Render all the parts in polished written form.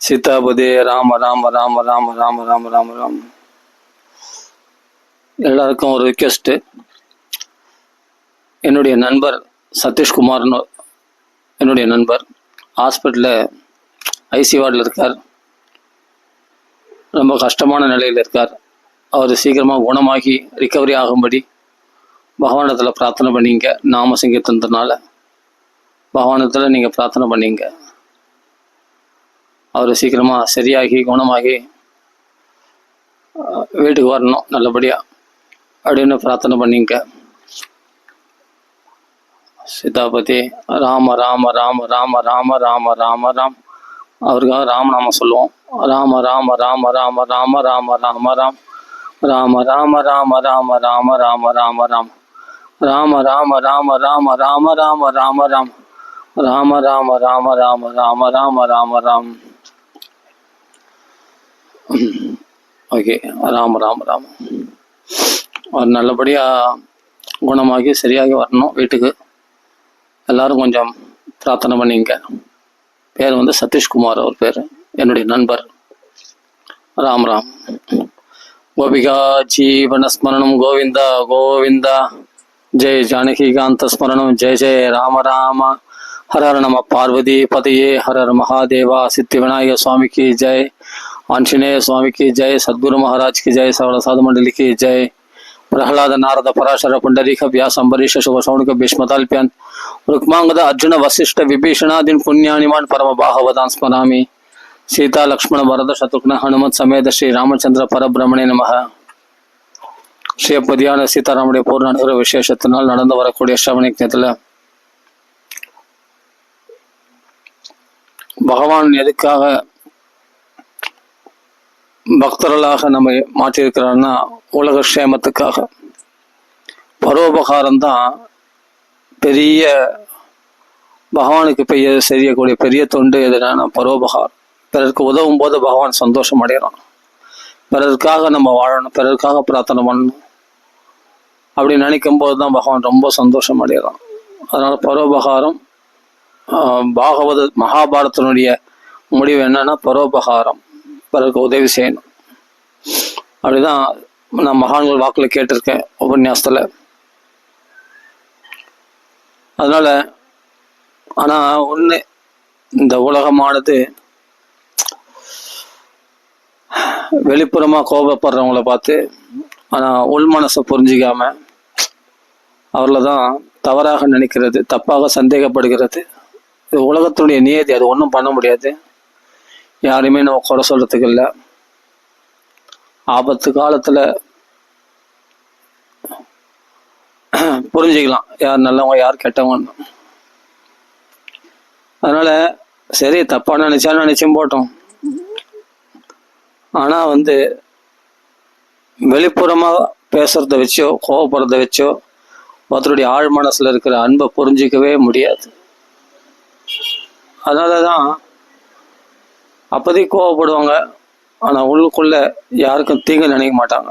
சீதாபதி ராம ராம ராம ராம ராம ராம ராம ராம. எல்லாருக்கும் ஒரு ரிக்வெஸ்ட்டு. என்னுடைய நண்பர் சதீஷ்குமார்னு என்னுடைய நண்பர் ஹாஸ்பிட்டலில் ஐசி வார்டில் இருக்கார். ரொம்ப கஷ்டமான நிலையில் இருக்கார். அவர் சீக்கிரமாக குணமாகி ரிக்கவரி ஆகும்படி பகவானத்தில் பிரார்த்தனை பண்ணிங்க. நாம சங்கீர்த்தனத்தினால பகவானத்தில் நீங்கள் பிரார்த்தனை பண்ணிங்க. அவர் சீக்கிரமாக சரியாகி குணமாகி வீட்டுக்கு வரணும் நல்லபடியாக அப்படின்னு பிரார்த்தனை பண்ணிங்க. சீதாபதி ராம ராம ராம ராம ராம ராம ராம ராம். அவருக்காக ராமநாமம் சொல்லுவோம். ராம ராம ராம ராம ராம ராம ராம ராம். ராம ராம ராம ராம ராம ராம ராம ராம். ராம ராம ராம ராம ராம ராம ராம ராம். ராம ராம ராம ராம ராம ராம ராம ராம். ஓகே, ராம ராம ராம. அவர் நல்லபடியாக குணமாகி சரியாகி வரணும் வீட்டுக்கு. எல்லாரும் கொஞ்சம் பிரார்த்தனை பண்ணிங்க. பேர் வந்து சதீஷ்குமார், அவர் பேர், என்னுடைய நண்பர். ராம் ராம். கோபிகா ஜீவனஸ்மரணம் கோவிந்தா கோவிந்தா. ஜெய் ஜானகிகாந்த ஸ்மரணம். ஜெய ஜெய ராம ராம. ஹர ஹர நம பார்வதி பதையே. ஹர ஹர மகாதேவா. சித்தி விநாயக சுவாமி की जय. आंजनेय स्वामी की जय. सद्गुरु महाराज की जय. सवल साधु मंडली की जय. प्रहलाद नारद पराशर पुंडरीक व्यास अंबरीश शुभ शौनक भीष्मताल्प्यान् रुक्मांगद अर्जुन वसिष्ठ विभीषणादीन पुण्यानिमान परम बाहवदान स्मरामि. सीता लक्ष्मण भरत शत्रुघ्न हनुमत समेत श्री रामचंद्र परब्रह्मणे नमः. ஸ்ரீபதியான சீதாராமுடைய பூர்ண அனுகிற விசேஷத்தினால் நடந்து வரக்கூடிய ஸ்ரவண யஜ்ஞத்துல பகவான் எதுக்காக பக்தர்களாக நம்ம மாற்றியிருக்கிறார்னா உலக க்ஷேமத்துக்காக. பரோபகாரம் தான் பெரிய பகவானுக்கு செய்யக்கூடிய பெரிய தொண்டு எதுனா பரோபகாரம். பிறருக்கு உதவும் போது பகவான் சந்தோஷம் அடைகிறான். பிறருக்காக நம்ம வாழணும், பிறருக்காக பிரார்த்தனை பண்ணணும் அப்படி நினைக்கும் போது தான் பகவான் ரொம்ப சந்தோஷம் அடைகிறான். அதனால பரோபகாரம். பாகவத மகாபாரதத்தினுடைய முடிவு என்னன்னா பரோபகாரம், பிறருக்கு உதவி செய்யணும். அப்படிதான் நான் மகான்கள் வாக்குல கேட்டிருக்கேன் உபன்யாசத்துல. அதனால ஆனா ஒண்ணு, இந்த உலகமானது வெளிப்புறமா கோபப்படுறவங்கள பார்த்து ஆனா உள் மனசை புரிஞ்சிக்காம அவர்களை தான் தவறாக நினைக்கிறது, தப்பாக சந்தேகப்படுகிறது. இது உலகத்துடைய நியதி, அது ஒன்றும் பண்ண முடியாது. யாருமே நம்ம குறை சொல்றதுக்கு இல்லை. ஆபத்து காலத்துல புரிஞ்சுக்கலாம் யார் நல்லவங்க யார் கெட்டவங்க. அதனால சரி, தப்பா நினைச்சாலும் நினைச்சும் போட்டோம். ஆனா வெளிப்புறமா பேசுறத வச்சோ கோவப்படுறத வச்சோ ஒருத்தருடைய ஆழ் மனசுல இருக்கிற அன்பை புரிஞ்சிக்கவே முடியாது. அதனாலதான் அப்போதைக்கு கோவப்படுவாங்க, ஆனா உள்ளுக்குள்ள யாருக்கும் தீங்கு நினைக்க மாட்டாங்க.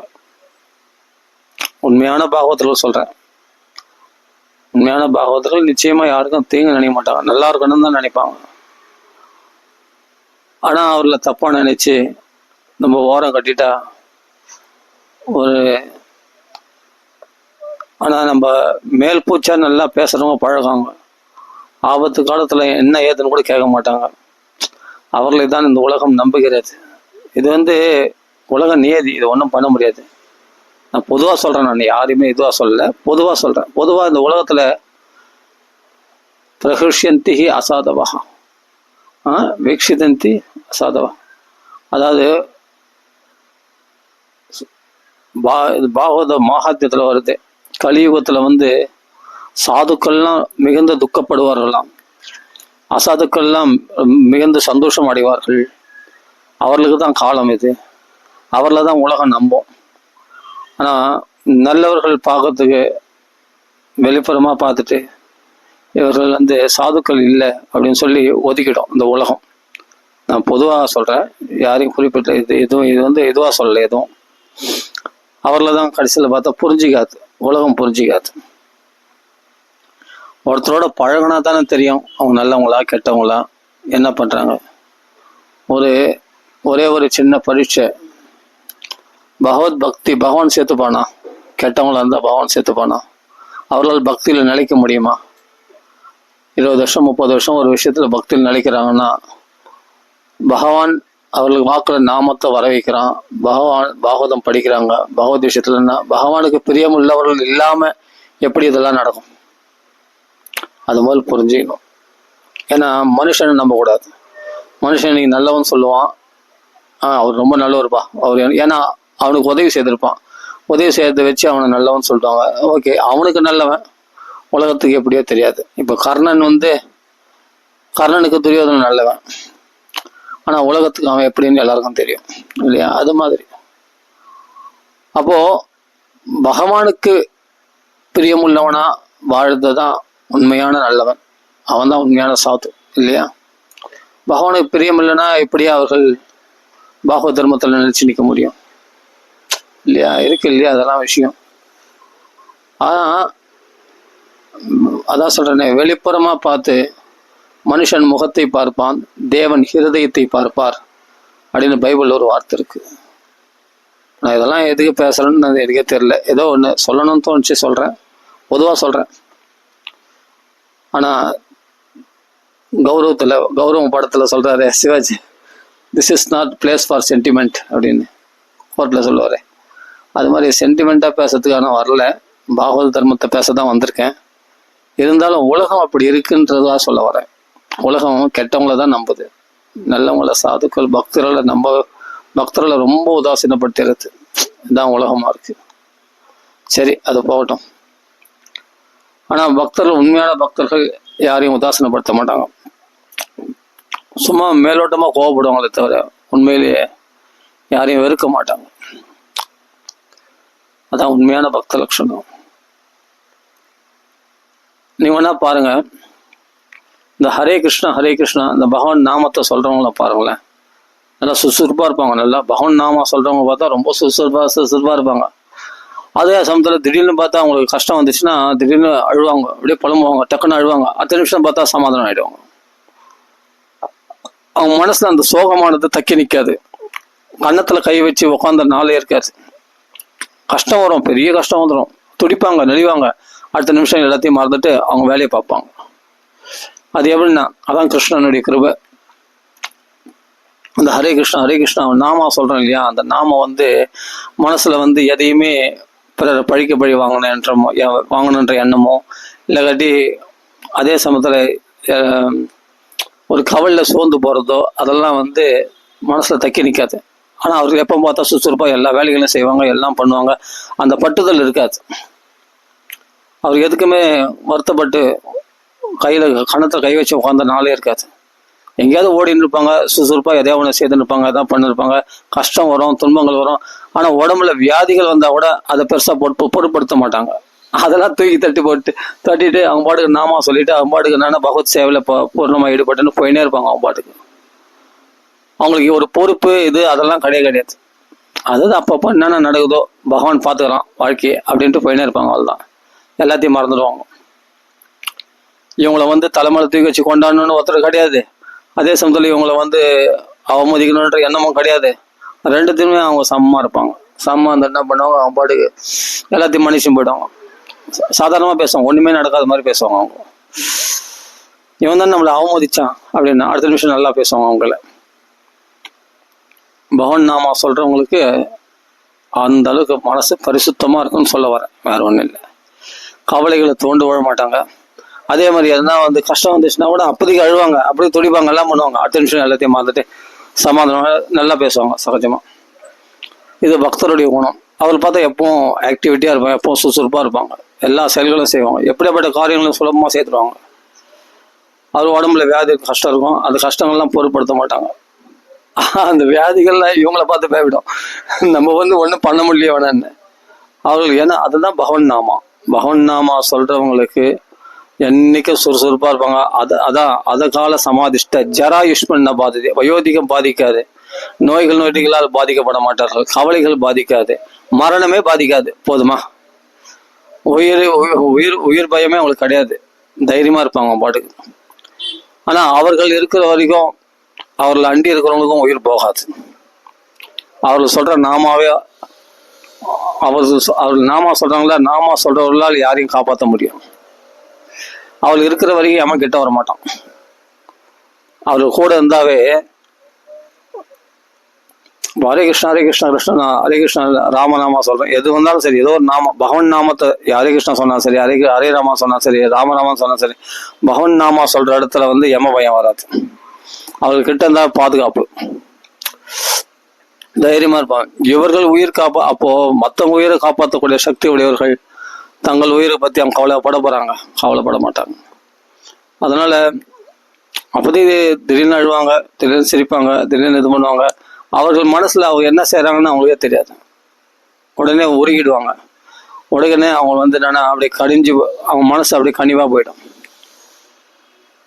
உண்மையான பாகவதர்கள் சொல்றேன், உண்மையான பாகவதர்கள் நிச்சயமா யாருக்கும் தீங்கு நினைக்க மாட்டாங்க, நல்லா இருக்கணும்னு தான் நினைப்பாங்க. ஆனா அவர்ல தப்பா நினைச்சு நம்ம ஓரம் கட்டிட்டா ஆனா நம்ம மேல் பூச்சா நல்லா பேசுறவங்க பழகாங்க, ஆபத்து காலத்துல என்ன ஏதுன்னு கூட கேட்க மாட்டாங்க. அவர்களை தான் இந்த உலகம் நம்புகிறது. இது உலக நியதி, இது ஒன்றும் பண்ண முடியாது. நான் பொதுவாக சொல்றேன், நான் யாரையுமே இதுவா சொல்லல, பொதுவாக சொல்றேன். பொதுவாக இந்த உலகத்துல பிரகிருஷ்யந்தி அசாதவா வீக்ஷிதந்தி அசாதவா. அதாவது பாகவத மகாத்தியத்துல வருது, கலியுகத்துல சாதுக்கள்லாம் மிகுந்த துக்கப்படுவார்களாம், அசாதுக்கள்லாம் மிகுந்த சந்தோஷம் அடைவார்கள். அவர்களுக்கு தான் காலம் இது, அவர்களை தான் உலகம் நம்பும். ஆனா நல்லவர்கள் பார்க்கறதுக்கு வெளிப்புறமா பார்த்துட்டு இவர்கள் சாதுக்கள் இல்லை அப்படின்னு சொல்லி ஒதுக்கிடும் இந்த உலகம். நான் பொதுவாக சொல்றேன், யாரையும் குறிப்பிட்ட இது எதுவா சொல்லல. எதுவும் அவர்களை தான் கடைசியில் பார்த்தா புரிஞ்சிக்காது, உலகம் புரிஞ்சிக்காது. ஒருத்தரோட பழகினா தானே தெரியும் அவங்க நல்லவங்களா கெட்டவங்களா, என்ன பண்றாங்க. ஒரே ஒரு சின்ன பரீட்சை, பகவத் பக்தி பகவான் சேர்த்துப்பானா? கெட்டவங்களா இருந்தால் பகவான் சேர்த்துப்பானா? அவர்களால் பக்தியில் நிலைக்க முடியுமா? 20 வருஷம் 30 வருஷம் ஒரு விஷயத்துல பக்தியில் நிலைக்கிறாங்கன்னா பகவான் அவர்களுக்கு வாக்குற நாமத்தை வர வைக்கிறான். பாகவதம் படிக்கிறாங்க. பகவத் விஷயத்துல என்ன, பகவானுக்கு பிரியம் உள்ளவர்கள் இல்லாம எப்படி இதெல்லாம் நடக்கும்? அது முதல் புரிஞ்சுக்கணும். ஏன்னா மனுஷனை நம்பக்கூடாது. மனுஷன் இன்னைக்கு நல்லவன் சொல்லுவான், அவர் ரொம்ப நல்லவருப்பா அவர், ஏன்னா அவனுக்கு உதவி செய்திருப்பான். உதவி செய்யறதை வச்சு அவனை நல்லவன் சொல்லிட்டாங்க. ஓகே, அவனுக்கு நல்லவன், உலகத்துக்கு எப்படியோ தெரியாது. இப்போ கர்ணனுக்கு துரியோதனன் நல்லவன், ஆனா உலகத்துக்கு அவன் எப்படின்னு எல்லாருக்கும் தெரியும் இல்லையா? அது மாதிரி அப்போ பகவானுக்கு பிரியமுள்ளவனா வாழ்றதுதான் உண்மையான நல்லவன். அவன் தான் உண்மையான சாத்து இல்லையா? பகவானுக்கு பிரியம் இல்லைன்னா எப்படியா அவர்கள் பாகவத தர்மத்தில் நினைச்சு நிற்க முடியும் இல்லையா? இருக்கு இல்லையா? அதெல்லாம் விஷயம். அதான் சொல்றேனே, வெளிப்புறமா பார்த்து மனுஷன் முகத்தை பார்ப்பான், தேவன் ஹிருதயத்தை பார்ப்பார் அப்படின்னு பைபிள் ஒரு வார்த்தை இருக்கு. நான் இதெல்லாம் எதுக்கு பேசுறேன்னு எனக்கே தெரியல. ஏதோ ஒன்று சொல்லணும்னு தோணுச்சு, சொல்றேன், பொதுவாக சொல்றேன். ஆனா கௌரவ படத்துல சொல்றாரு Sivaji, this is not place for sentiment அப்படின்னு கோர்ட்ல சொல்லுவாரு. அது மாதிரி சென்டிமெண்டா பேசுறதுக்கான வரல, பாகவத தர்மத்தை பேச தான் வந்திருக்கேன். இருந்தாலும் உலகம் அப்படி இருக்குன்றதா சொல்ல வரேன். உலகம் கெட்டவங்களை தான் நம்புது, நல்லவங்கள சாதுக்கள் பக்தர்களை ரொம்ப உதாசீனப்படுத்துறது. இதுதான் உலகமா இருக்கு. சரி, அது போகட்டும். ஆனா உண்மையான பக்தர்கள் யாரையும் உதாசீனப்படுத்த மாட்டாங்க. சும்மா மேலோட்டமா கோவப்படுவாங்களே தவிர உண்மையிலேயே யாரையும் வெறுக்க மாட்டாங்க. அதான் உண்மையான பக்த லட்சணம். நீங்க வேணா பாருங்க, இந்த ஹரே கிருஷ்ணா இந்த பகவான் நாமத்தை சொல்றவங்கள பாருங்களேன், நல்லா சுறுசுறுப்பா இருப்பாங்க. நல்லா பகவான் நாமா சொல்றவங்க பார்த்தா ரொம்ப சுறுசுறுப்பா இருப்பாங்க. அதே சமயத்தில் திடீர்னு பார்த்தா அவங்களுக்கு கஷ்டம் வந்துச்சுன்னா திடீர்னு அழுவாங்க, அப்படியே புலம்புவாங்க, டக்குன்னு அழுவாங்க. 10 நிமிஷம் பார்த்தா சமாதானம் ஆயிடுவாங்க. அவங்க மனசுல அந்த சோகமானது தக்கி நிற்காது. கன்னத்துல கை வச்சு உட்காந்த நாளே இருக்காது. கஷ்டம் வரும், பெரிய கஷ்டம் வந்துடும், துடிப்பாங்க, நெளிவாங்க. அடுத்த நிமிஷம் எல்லாத்தையும் மறந்துட்டு அவங்க வேலையை பார்ப்பாங்க. அது எப்படின்னா அதான் கிருஷ்ணனுடைய கிருபை. அந்த ஹரே கிருஷ்ணா நாமா சொல்றோம் இல்லையா, அந்த நாம மனசுல எதையுமே பிறர் பழி வாங்கணுன்ற எண்ணமோ இல்லைக்காட்டி அதே சமயத்துல ஒரு கவல்ல சோர்ந்து போறதோ அதெல்லாம் மனசுல தக்கி நிற்காது. ஆனா அவருக்கு எப்போ பார்த்தா சுறுசுறுப்பா எல்லா வேலைகளையும் செய்வாங்க, எல்லாம் பண்ணுவாங்க. அந்த பட்டுதல் இருக்காது. அவர் எதுக்குமே வருத்தப்பட்டு கணத்துல கை வச்சு உட்காந்த நாளே இருக்காது. எங்கேயாவது ஓடின்னு இருப்பாங்க, சுறுசுறுப்பா எதையாவது ஒன்று செய்துன்னு இருப்பாங்க, எதாவது பண்ணிருப்பாங்க. கஷ்டம் வரும், துன்பங்கள் வரும். ஆனா உடம்புல வியாதிகள் வந்தா கூட அதை பெருசா பொருட்படுத்த மாட்டாங்க. அதெல்லாம் தூக்கி தட்டிட்டு அவங்க பாட்டுக்கு நாமா சொல்லிட்டு அவங்க பாட்டுக்கு என்னன்னா பகவத் சேவையில பூர்ணமா ஈடுபட்டுன்னு போயினே இருப்பாங்க. அவங்க பாட்டுக்கு அவங்களுக்கு ஒரு பொறுப்பு இது அதெல்லாம் கிடையாது. அதாவது அப்பப்போ என்னென்ன நடக்குதோ பகவான் பார்த்துக்கிறான் வாழ்க்கையை அப்படின்ட்டு போயினே இருப்பாங்க. அவ்வளோதான், எல்லாத்தையும் மறந்துடுவாங்க. இவங்களை தலைமையில தூக்கி வச்சு கொண்டாடணும்னு ஒருத்தர் கிடையாது. அதே சமயத்தில் இவங்களை அவமதிக்கணுன்ற எண்ணமும் கிடையாது. ரெண்டுத்தையுமே அவங்க சமமா இருப்பாங்க. சமமா என்ன பண்ணுவாங்க, அவங்க பாட்டுக்கு எல்லாத்தையும் மனுஷன் போயிடுவாங்க. சாதாரணமா பேசுவாங்க, ஒண்ணுமே நடக்காத மாதிரி பேசுவாங்க. அவங்க இவன் தான் நம்மளை அவமதிச்சான் அப்படின்னா அடுத்த நிமிஷம் நல்லா பேசுவாங்க. அவங்கள பகவான் நாமா சொல்றவங்களுக்கு அந்த அளவுக்கு மனசு பரிசுத்தமா இருக்குன்னு சொல்ல வரேன், வேற ஒண்ணும் இல்லை. கவலைகளை தோண்டு விழ மாட்டாங்க. அதே மாதிரி எதுனா கஷ்டம் வந்துச்சுன்னா கூட அப்போதைக்கு அழுவாங்க, அப்படியே துடிப்பாங்க, எல்லாம் பண்ணுவாங்க. அடுத்த நிமிஷம் எல்லாத்தையும் மாத்திட்டு சமாதானம் நல்லா பேசுவாங்க சகஜமா. இது பக்தருடைய குணம். அவர் பார்த்தா எப்பவும் ஆக்டிவிட்டியா இருப்பாங்க, எப்பவும் சுறுசுறுப்பா இருப்பாங்க, எல்லா செயல்களும் செய்வாங்க, எப்படியாப்பட்ட காரியங்களும் சுலபமா சேர்த்துருவாங்க. அவர் உடம்புல வியாதி கஷ்டம் இருக்கும், அந்த கஷ்டங்கள்லாம் பொருட்படுத்த மாட்டாங்க. அந்த வியாதிகள்லாம் இவங்களை பார்த்து பயவிடும், நம்ம ஒன்றும் பண்ண முடியல வேணான்னு அவர்களுக்கு. ஏன்னா அதுதான் பகவன் நாமா சொல்றவங்களுக்கு என்னைக்கும் சுறுசுறுப்பா இருப்பாங்க. அத கால சமாதிஷ்ட ஜராயுஷ்மன் பாதிது, வயோதிகம் பாதிக்காது, நோய்களால் பாதிக்கப்பட மாட்டார்கள், கவலைகள் பாதிக்காது, மரணமே பாதிக்காது. போதுமா, உயிர் பயமே அவங்களுக்கு கிடையாது, தைரியமா இருப்பாங்க பாட்டுக்கு. ஆனா அவர்கள் இருக்கிற வரைக்கும் அவர்கள் அண்டி இருக்கிறவங்களுக்கும் உயிர் போகாது. அவர்கள் சொல்கிற நாமாவே அவர்கள் நாமா சொல்கிறாங்களா, நாமா சொல்கிறவர்களால் யாரையும் காப்பாற்ற முடியும். அவள் இருக்கிற வரைக்கும் எவன் கிட்ட வர மாட்டான். அவர்கள் கூட இருந்தாவே ஹரே கிருஷ்ணா ஹரே கிருஷ்ணா கிருஷ்ணா ஹரே கிருஷ்ணா ராமநாமா சொல்கிறேன், எது வந்தாலும் சரி, ஏதோ ஒரு நாமம் பகவன் நாமத்தை ஹரே கிருஷ்ணா சொன்னா சரி, ஹரே ராமா சொன்னா சரி, ராமராமன் சொன்னா சரி, பகவன் நாமா சொல்கிற இடத்துல யம பயம் வராது. அவர்கிட்ட இருந்தால் பாதுகாப்பு, தைரியமாக இருப்பாங்க. இவர்கள் உயிர் அப்போ மற்றவங்க உயிரை காப்பாற்றக்கூடிய சக்தி உடையவர்கள் தங்கள் உயிரை பற்றி அவங்க கவலைப்பட போகிறாங்க, கவலைப்பட மாட்டாங்க. அதனால் அப்போதே திடீர்னு அழுவாங்க, திடீர்னு சிரிப்பாங்க, திடீர்னு இது பண்ணுவாங்க. அவர்கள் மனசில் அவங்க என்ன செய்கிறாங்கன்னு அவங்களுக்கே தெரியாது. உடனே உருகிடுவாங்க. உடனே அவங்க என்னன்னா அப்படியே கடிஞ்சு அவங்க மனசு அப்படியே கனிவாக போயிடும்.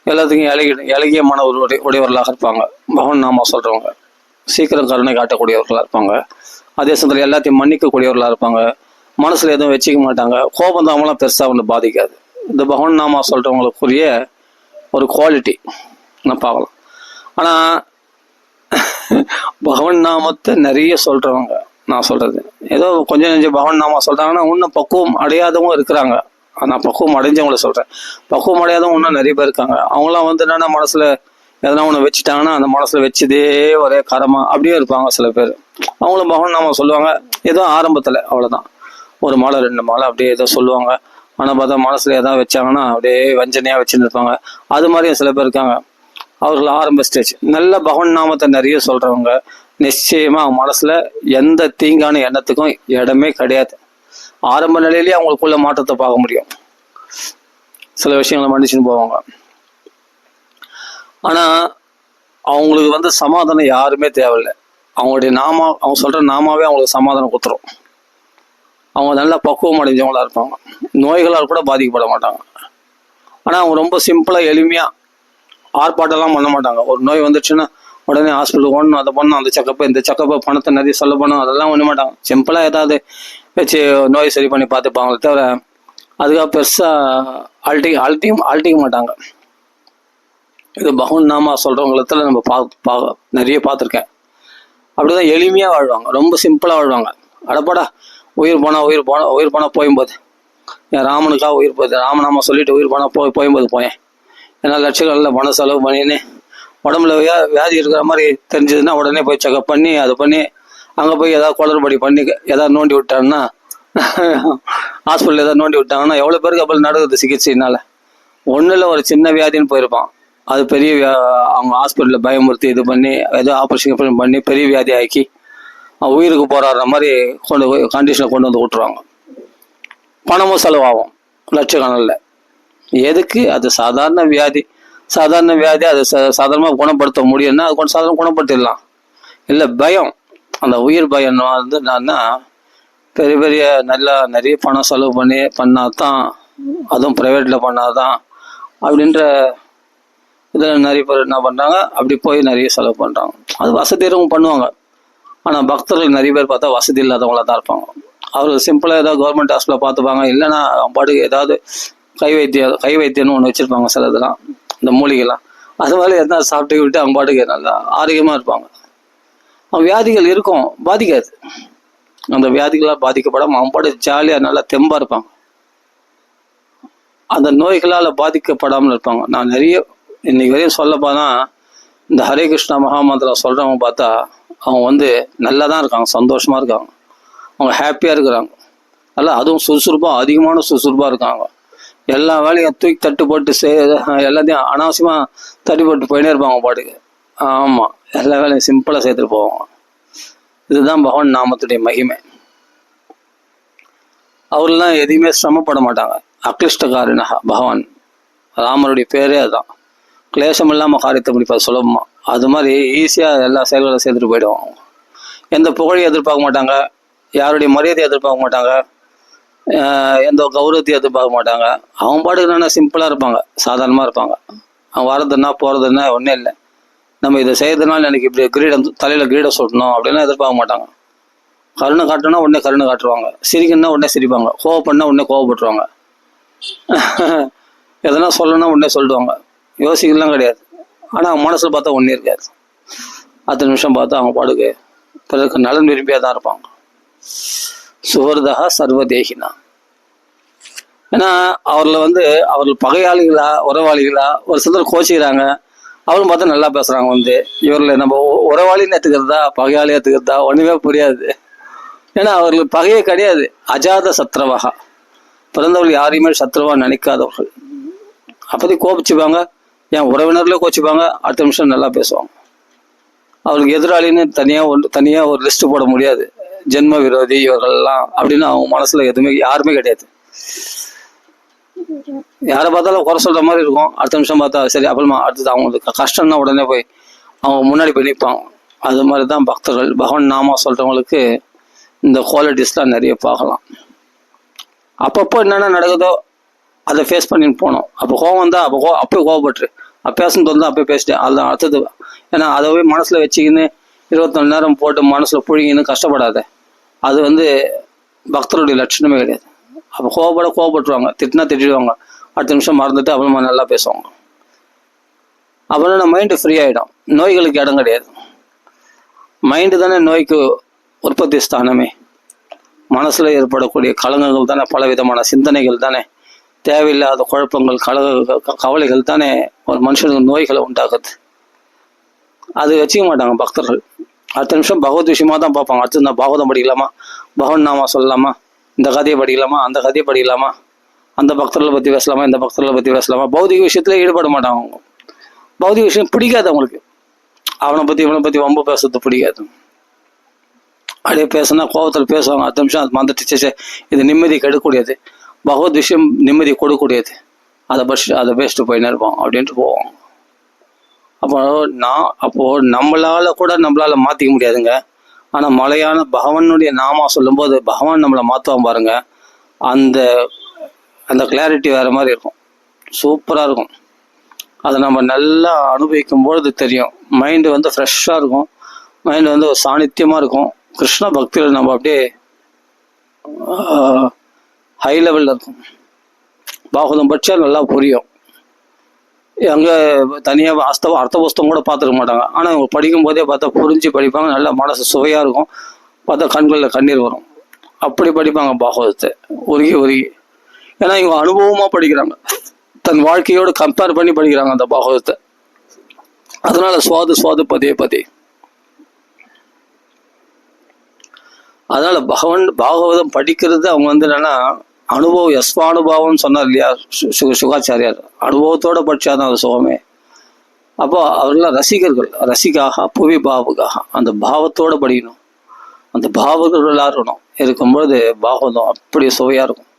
எல்லாத்துக்கும் இலகிய மன உடையவர்களாக இருப்பாங்க. பகவான் நாமா சொல்கிறவங்க சீக்கிரம் கருணை காட்டக்கூடியவர்களாக இருப்பாங்க. அதே சமயத்தில் எல்லாத்தையும் மன்னிக்கக்கூடியவர்களாக இருப்பாங்க. மனசில் எதுவும் வச்சுக்க மாட்டாங்க. கோபம் தாமெல்லாம் பெருசாக ஒன்று பாதிக்காது. இந்த பகவான் நாமா சொல்கிறவங்களுக்குரிய ஒரு குவாலிட்டி நான் பார்க்கலாம். ஆனால் பகவான் நாமத்தை நிறைய சொல்கிறவங்க, நான் சொல்கிறது ஏதோ கொஞ்சம் நெஞ்சம் பகவான் நாமா சொல்கிறாங்கன்னா இன்னும் பக்குவம் அடையாதவங்க இருக்கிறாங்க. நான் பக்குவம் அடைஞ்சவங்களை சொல்கிறேன். பக்குவம் அடையாதவங்க இன்னும் நிறைய பேர் இருக்காங்க. அவங்களாம் என்னென்னா மனசில் எதனா ஒன்று வச்சுட்டாங்கன்னா அந்த மனசில் வச்சதே ஒரே கரமாக அப்படியே இருப்பாங்க. சில பேர் அவங்களும் பகவான் நாம சொல்லுவாங்க, ஏதோ ஆரம்பத்தில் அவ்வளோதான், ஒரு மாலை 2 மாலை அப்படியே ஏதோ சொல்லுவாங்க. ஆனால் பார்த்தா மனசில் எதாவது வச்சாங்கன்னா அப்படியே வஞ்சனையாக வச்சுன்னு இருப்பாங்க. அது மாதிரியும் சில பேர் இருக்காங்க. அவர்கள் ஆரம்ப ஸ்டேஜ் நல்ல பகவான் நாமத்தை நிறைய சொல்கிறவங்க நிச்சயமாக அவங்க மனசில் எந்த தீங்கான எண்ணத்துக்கும் இடமே கிடையாது. ஆரம்ப நிலையிலேயே அவங்களுக்குள்ள மாற்றத்தை பார்க்க முடியும். சில விஷயங்களை மன்னிச்சுன்னு போவாங்க. ஆனால் அவங்களுக்கு சமாதானம் யாருமே தேவையில்லை. அவங்களுடைய அவங்க சொல்கிற நாமாவே அவங்களுக்கு சமாதானம் கொடுத்துரும். அவங்க நல்ல பக்குவம் அடைஞ்சவங்களா இருப்பாங்க. நோய்களால் கூட பாதிக்கப்பட மாட்டாங்க. ஆனால் அவங்க ரொம்ப சிம்பிளாக எளிமையாக ஆர்ப்பாட்டெல்லாம் பண்ண மாட்டாங்க. ஒரு நோய் வந்துடுச்சுன்னா உடனே ஹாஸ்பிட்டலுக்கு ஓடணும், அதை பண்ணணும், அந்த செக்கப்பு இந்த செக்கப்பு பணத்தை நிறைய செலவு பண்ணணும், அதெல்லாம் பண்ண மாட்டாங்க. சிம்பிளாக ஏதாவது வச்சு நோய் சரி பண்ணி பார்த்துப்பாங்களே தவிர அதுக்காக பெருசாக அழட்டிக்க மாட்டாங்க. இது பகவான் நாமா சொல்கிறவங்களத்துல நம்ம நிறைய பார்த்துருக்கேன். அப்படிதான் எளிமையாக வாழ்வாங்க, ரொம்ப சிம்பிளாக வாழ்வாங்க. அடப்பாடா உயிர் போனால் போயும்போது என் ராமனுக்காக உயிர் போகுது, ராமநாமா சொல்லிட்டு உயிர் போனால் போயும்போது போயேன். ஏன்னா லட்சங்களில் பணம் செலவு பண்ணின்னு உடம்புல வியாதி இருக்கிற மாதிரி தெரிஞ்சதுன்னா உடனே போய் செக்அப் பண்ணி அது பண்ணி அங்கே போய் ஏதாவது குளறுபடி பண்ணி ஏதாவது நோண்டி விட்டாங்கன்னா ஹாஸ்பிட்டல் ஏதாவது நோண்டி விட்டாங்கன்னா எவ்வளோ பேருக்கு அப்போ நடக்குது சிகிச்சைனால. ஒன்றில் ஒரு சின்ன வியாதின்னு போயிருப்பான், அது பெரிய அவங்க ஹாஸ்பிட்டலில் பயமுறுத்தி இது பண்ணி ஏதோ ஆப்ரேஷன் பண்ணி பெரிய வியாதி ஆக்கி உயிருக்கு போராடுற மாதிரி கண்டிஷனை கொண்டு வந்து விட்டுருவாங்க. பணமும் செலவாகும் லட்சக்கணக்கில். எதுக்கு? அது சாதாரண வியாதி அது சாதாரணமாக குணப்படுத்த முடியும்னா அது கொஞ்சம் சாதாரண குணப்படுத்திடலாம். இல்லை பயம், அந்த உயிர் பயம் என்னன்னா பெரிய பெரிய நிறைய பணம் செலவு பண்ணாதான், அதுவும் ப்ரைவேட்டில் பண்ணாதான் அப்படின்ற இதில் நிறைய பேர் என்ன பண்ணுறாங்க, அப்படி போய் நிறைய செலவு பண்ணுறாங்க. அது வசதியவங்க பண்ணுவாங்க. ஆனால் பக்தர்கள் நிறைய பேர் பார்த்தா வசதி இல்லாதவங்களா தான் இருப்பாங்க. அவர் சிம்பிளாக ஏதாவது கவர்மெண்ட் ஹாஸ்பிட்டலில் பார்த்துப்பாங்க. இல்லைன்னா அவங்க பாட்டுக்கு ஏதாவது கை வைத்தியம்னு ஒன்று வச்சுருப்பாங்க. சில இதெல்லாம் இந்த மூலிகைலாம் அது மாதிரி எதனா சாப்பிட்டு விட்டு அவங்க பாட்டுக்கு நல்லா ஆரோக்கியமாக இருப்பாங்க. அவங்க வியாதிகள் இருக்கும், பாதிக்காது. அந்த வியாதிகளால் பாதிக்கப்படாமல் அவங்க பாட்டு ஜாலியாக நல்லா தெம்பாக இருப்பாங்க. அந்த நோய்களால் பாதிக்கப்படாமல் இருப்பாங்க. நான் நிறைய இன்னைக்கு வரையும் சொல்லப்போனா இந்த ஹரே கிருஷ்ணா மகாமந்திரம் சொல்கிறவங்க பார்த்தா அவங்க நல்லா தான் இருக்காங்க, சந்தோஷமாக இருக்காங்க, அவங்க ஹாப்பியாக இருக்கிறாங்க. நல்லா அதுவும் சுறுசுறுப்பாக, அதிகமான சுறுசுறுப்பாக இருக்காங்க. எல்லா வேலையும் தூக்கி தட்டு போட்டு எல்லாத்தையும் அனாவசியமாக தட்டி போட்டு போயினே இருப்பாங்க பாட்டுக்கு. ஆமாம், எல்லா வேலையும் சிம்பிளாக சேர்த்துட்டு போவாங்க. இதுதான் பகவான் நாமத்துடைய மகிமை. அவர்கள்லாம் எதையுமே சிரமப்பட மாட்டாங்க. அக்லிஷ்டகாரினக பகவான் ராமருடைய பேரே அதுதான். கிளேசம் இல்லாமல் காரியத்தை முடிப்பார் சுலபமாக. அது மாதிரி ஈஸியாக எல்லா செயல்களை சேர்த்துட்டு போயிடுவாங்க. எந்த புகழையும் எதிர்பார்க்க மாட்டாங்க, யாருடைய மரியாதையை எதிர்பார்க்க மாட்டாங்க, எந்த கௌரவத்தையும் எதிர்பார்க்க மாட்டாங்க. அவங்க பாட்டுக்கு என்னென்னா சிம்பிளாக இருப்பாங்க, சாதாரணமாக இருப்பாங்க. அவங்க வரதுன்னா போகிறதுன்னா ஒன்றும் இல்லை. நம்ம இதை செய்யறதுனால எனக்கு இப்படி கிரீடம் தலையில் கிரீடம் சொல்லணும் அப்படின்னா எதிர்பார்க்க மாட்டாங்க. கருணை காட்டணும்னா உடனே கருணை காட்டுருவாங்க, சிரிக்கணும்னா உடனே சிரிப்பாங்க, கோவப்படனா உடனே கோவப்பட்டுருவாங்க, எதனா சொல்லணும்னா உடனே சொல்லிடுவாங்க, யோசிக்கலாம் கிடையாது. ஆனால் மனசில் பார்த்தா ஒன்றே இருக்காது. அடுத்த நிமிஷம் பார்த்தா அவங்க பாடுக்கு பிறருக்கு நலன் விரும்பியாக தான் இருப்பாங்க. சுகர்தா சர்வதேகினா. ஏன்னா அவரில் அவர்கள் பகையாளிகளா உறவாளிகளா ஒரு சிலர் கோச்சிக்கிறாங்க, அவரும் பார்த்தா நல்லா பேசுகிறாங்க. இவரில் நம்ம உறவாளின்னு ஏற்றுக்கிறதா பகையாளி ஏற்றுக்கிறதா ஒன்றுமே புரியாது. ஏன்னா அவர்களுக்கு பகையே கிடையாது. அஜாத சத்ரவகா, பிறந்தவர்கள் யாரையுமே சத்ருவா நினைக்காதவர்கள். அப்போதே கோபிச்சுப்பாங்க, என் உறவினர்களே கோச்சிப்பாங்க, அடுத்த நிமிஷம் நல்லா பேசுவாங்க. அவருக்கு எதிராளின்னு தனியாக ஒரு லிஸ்ட்டு போட முடியாது. ஜென்ம விரோதி இவர்கள்லாம் அப்படின்னு அவங்க மனசுல எதுவுமே யாருமே கிடையாது. யாரை பார்த்தாலும் குறை சொல்ற மாதிரி இருக்கும். அடுத்த நிமிஷம் பார்த்தா சரி, அப்புறமா அடுத்தது அவங்களுக்கு கஷ்டம்னா உடனே போய் அவங்க முன்னாடி போய் நிற்பாங்க. அது மாதிரி தான் பக்தர்கள். பகவான் நாமா சொல்றவங்களுக்கு இந்த குவாலிட்டிஸ்லாம் நிறைய பார்க்கலாம். அப்பப்போ என்னென்ன நடக்குதோ அதை ஃபேஸ் பண்ணிட்டு போனோம். அப்போ கோவம் வந்தால் அப்போ கோவப்பட்டுரு, பேசணும் தோணுதா அப்போ பேசிட்டேன், அதுதான் அடுத்தது. ஏன்னா அதை மனசில் வச்சுக்கின்னு 24 நேரம் போட்டு மனசில் புழிங்கின்னு கஷ்டப்படாத. அது பக்தருடைய லட்சணமே கிடையாது. அப்போ கோவப்பட்டுருவாங்க, திட்டினா திட்டிடுவாங்க, அடுத்த நிமிஷம் மறந்துட்டு அப்புறமா நல்லா பேசுவாங்க. அப்புறம் நம்ம மைண்டு ஃப்ரீ ஆகிடும். நோய்களுக்கு இடம் கிடையாது. மைண்டு தானே நோய்க்கு உற்பத்தி ஸ்தானமே. மனசில் ஏற்படக்கூடிய கலங்கங்கள் தானே, பல விதமான சிந்தனைகள் தானே, தேவையில்லாத குழப்பங்கள் கவலைகள் தானே ஒரு மனுஷனுக்கு நோய்களை உண்டாக்குது. அது வச்சுக்க மாட்டாங்க பக்தர்கள். அடுத்த நிமிஷம் பகவத் விஷயமா தான் பார்ப்பாங்க. அடுத்து நான் பாகவதம் படிக்கலாமா, பகவன் நாமா சொல்லலாமா, இந்த கதையை படிக்கலாமா, அந்த கதையை படிக்கலாமா, அந்த பக்தர்களை பற்றி பேசலாமா, இந்த பக்தர்களை பற்றி பேசலாமா. பௌதிக விஷயத்துல ஈடுபட மாட்டாங்க அவங்க. பௌதிக விஷயம் பிடிக்காது அவங்களுக்கு. அவனை பற்றி இவனை பற்றி வம்பு பேசுறது பிடிக்காது. அப்படியே பேசுனா கோபத்தில் பேசுவாங்க. அடுத்த நிமிஷம் அது மறந்துட்டு இது நிம்மதி கெடுக்கக்கூடியது, பகவத் விஷயம் நிம்மதி கொடுக்கக்கூடியது, அதை பேசிட்டு போயின்னு இருப்போம் அப்படின்ட்டு போவாங்க. அப்போ நம்மளால மாற்றிக்க முடியாதுங்க. ஆனால் மலையான பகவானுடைய நாமா சொல்லும்போது பகவான் நம்மளை மாற்றுவான் பாருங்க. அந்த அந்த கிளாரிட்டி வேற மாதிரி இருக்கும், சூப்பராக இருக்கும். அதை நம்ம நல்லா அனுபவிக்கும் பொழுது தெரியும். மைண்டு ஃப்ரெஷ்ஷாக இருக்கும், மைண்டு ஒரு சாநித்தியமாக இருக்கும். கிருஷ்ண பக்தியில் நம்ம அப்படியே ஹை லெவலில் இருக்கும். பாகவதம் படித்தா நல்லா புரியும். அங்கே தனியாக அர்த்த புஸ்தகம் கூட பார்த்துருக்க மாட்டாங்க. ஆனால் இவங்க படிக்கும் போதே பார்த்தா புரிஞ்சு படிப்பாங்க. நல்லா மனசு சுவையாக இருக்கும். பார்த்தா கண்களில் கண்ணீர் வரும். அப்படி படிப்பாங்க பாகவதத்தை உருகி. ஏன்னா இவங்க அனுபவமாக படிக்கிறாங்க, தன் வாழ்க்கையோடு கம்பேர் பண்ணி படிக்கிறாங்க அந்த பாகவதத்தை. அதனால சுவாது பதே. அதனால பாகவதம் படிக்கிறது அவங்க என்னன்னா அனுபவம், யஸ்வானுபவம் சொன்னார் இல்லையா சுகாச்சாரியார். அனுபவத்தோட படிச்சாதான் அது சுகமே. அப்போ அவர்களாம் ரசிகர்கள், ரசிகாக புவி பாவுகாக, அந்த பாவத்தோட படிக்கணும். அந்த பாவர்களாக இருக்கணும். இருக்கும்பொழுது பாகவதம் அப்படி சுவையா இருக்கும்.